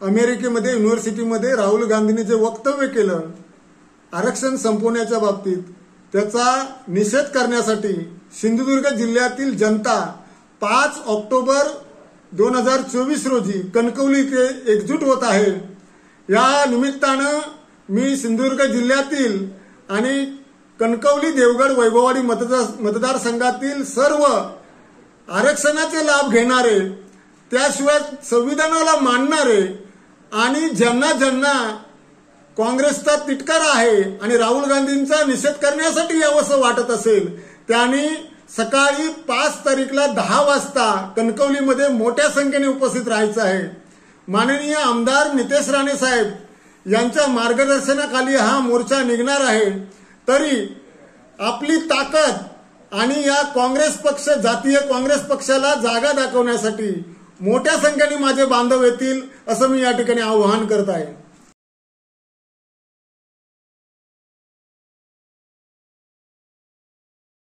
अमेरिकेमध्ये युनिव्हर्सिटीमध्ये राहुल गांधींनी जे वक्तव्य केलं आरक्षण संपवण्याच्या बाबतीत, त्याचा निषेध करण्यासाठी सिंधुदुर्ग जिल्ह्यातील जनता 5 ऑक्टोबर 2024 रोजी कणकवली इथे एकजूट होत आहे। या निमित्तानं मी सिंधुदुर्ग जिल्ह्यातील आणि कणकवली देवगड वैभववाडी मतदारसंघातील सर्व आरक्षणाचे लाभ घेणारे, त्याशिवाय संविधानाला मानणारे आणि ज्यांना ज्यांना काँग्रेसचा तिटकार आहे आणि राहुल गांधींचा निषेध करण्यासाठी यावंसं वाटत असेल, त्यांनी सकाळी 5 तारीखला 10 वाजता कणकवलीमध्ये मोठ्या संख्येने उपस्थित राहायचं आहे। माननीय आमदार नितेश राणे साहेब यांच्या मार्गदर्शनाखाली हा मोर्चा निघणार आहे। तरी आपली ताकद आणि या काँग्रेस पक्ष, जातीय काँग्रेस पक्षाला जागा दाखवण्यासाठी मोठ्या संख्येने माझे बांधव येतील असं मी या ठिकाणी आवाहन करत आहे।